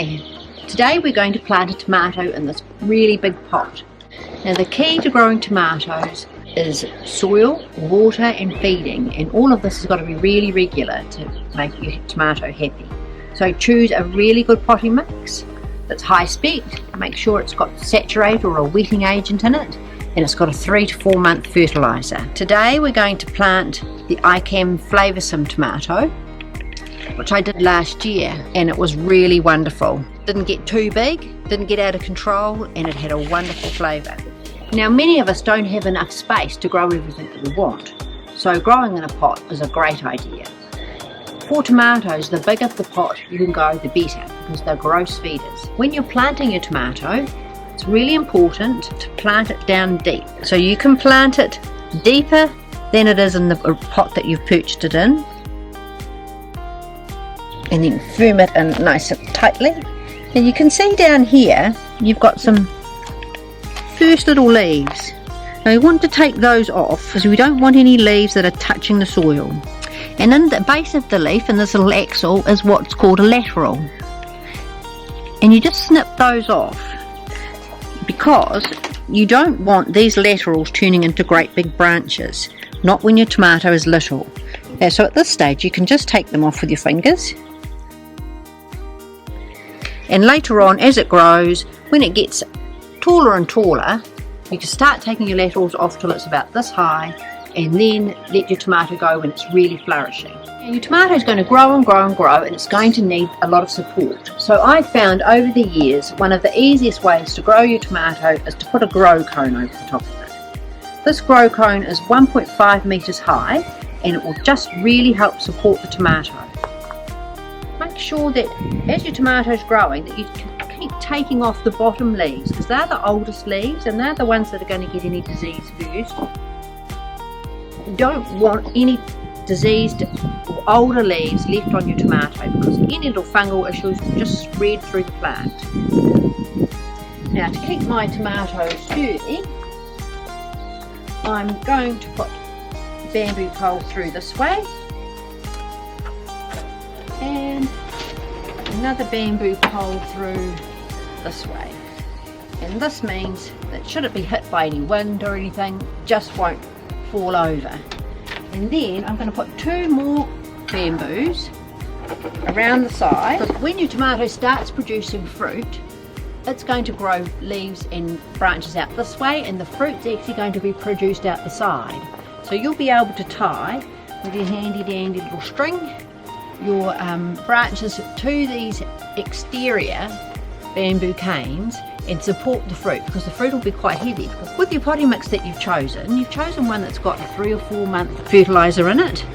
Hi, today we're going to plant a tomato in this really big pot. Now the key to growing tomatoes is soil, water and feeding, and all of this has got to be really regular to make your tomato happy. So choose a really good potting mix that's high spec, make sure it's got saturate or a wetting agent in it, and it's got a 3 to 4 month fertiliser. Today we're going to plant the ICAM Flavoursome tomato, which I did last year, and it was really wonderful. Didn't get too big, didn't get out of control, and it had a wonderful flavour. Now many of us don't have enough space to grow everything that we want, so growing in a pot is a great idea. For tomatoes, the bigger the pot you can go, the better, because they're gross feeders. When you're planting your tomato, it's really important to plant it down deep. So you can plant it deeper than it is in the pot that you've perched it in, and then firm it in nice and tightly. And you can see down here you've got some first little leaves. Now you want to take those off because we don't want any leaves that are touching the soil. And in the base of the leaf, in this little axil, is what's called a lateral. And you just snip those off because you don't want these laterals turning into great big branches, not when your tomato is little. So at this stage you can just take them off with your fingers. And later on, as it grows, when it gets taller and taller, you can start taking your laterals off till it's about this high, and then let your tomato go when it's really flourishing. Now, your tomato is going to grow and grow and grow, and it's going to need a lot of support. So I found over the years, one of the easiest ways to grow your tomato is to put a grow cone over the top of it. This grow cone is 1.5 metres high, and it will just really help support the tomato. Make sure that as your tomato is growing that you keep taking off the bottom leaves, because they're the oldest leaves and they're the ones that are going to get any disease first. You don't want any diseased or older leaves left on your tomato, because any little fungal issues will just spread through the plant. Now to keep my tomatoes sturdy, I'm going to put bamboo pole through this way, and another bamboo pole through this way. And this means that should it be hit by any wind or anything, it just won't fall over. And then I'm going to put 2 more bamboos around the side, because when your tomato starts producing fruit, it's going to grow leaves and branches out this way, and the fruit's actually going to be produced out the side. So you'll be able to tie with your handy dandy little string your branches to these exterior bamboo canes and support the fruit, because the fruit will be quite heavy. With your potting mix that you've chosen one that's got a 3 or 4 month fertiliser in it,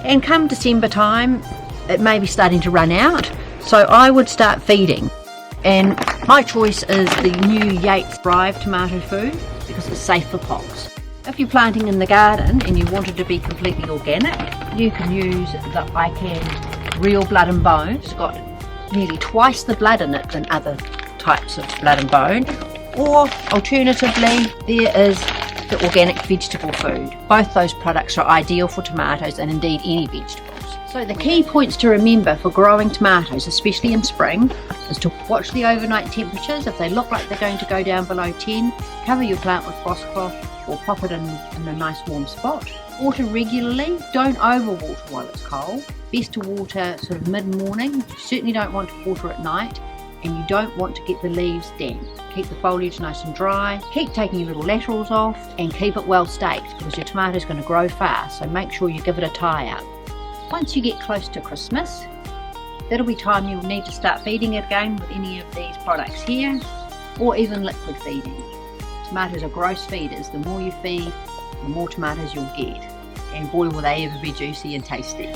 and come December time it may be starting to run out, so I would start feeding. And my choice is the new Yates Thrive tomato food because it's safe for pots. If you're planting in the garden and you want it to be completely organic, you can use the ICAM Real Blood and Bone. It's got nearly twice the blood in it than other types of blood and bone. Or alternatively, there is the organic vegetable food. Both those products are ideal for tomatoes and indeed any vegetables. So the key points to remember for growing tomatoes, especially in spring, is to watch the overnight temperatures. If they look like they're going to go down below 10, cover your plant with frost cloth or pop it in a nice warm spot. Water regularly, don't overwater while it's cold. Best to water sort of mid-morning. You certainly don't want to water at night, and you don't want to get the leaves damp. Keep the foliage nice and dry, keep taking your little laterals off, and keep it well staked because your tomato is going to grow fast, so make sure you give it a tie up. Once you get close to Christmas, that'll be time you'll need to start feeding it again with any of these products here, or even liquid feeding. Tomatoes are gross feeders. The more you feed, the more tomatoes you'll get, and boy will they ever be juicy and tasty.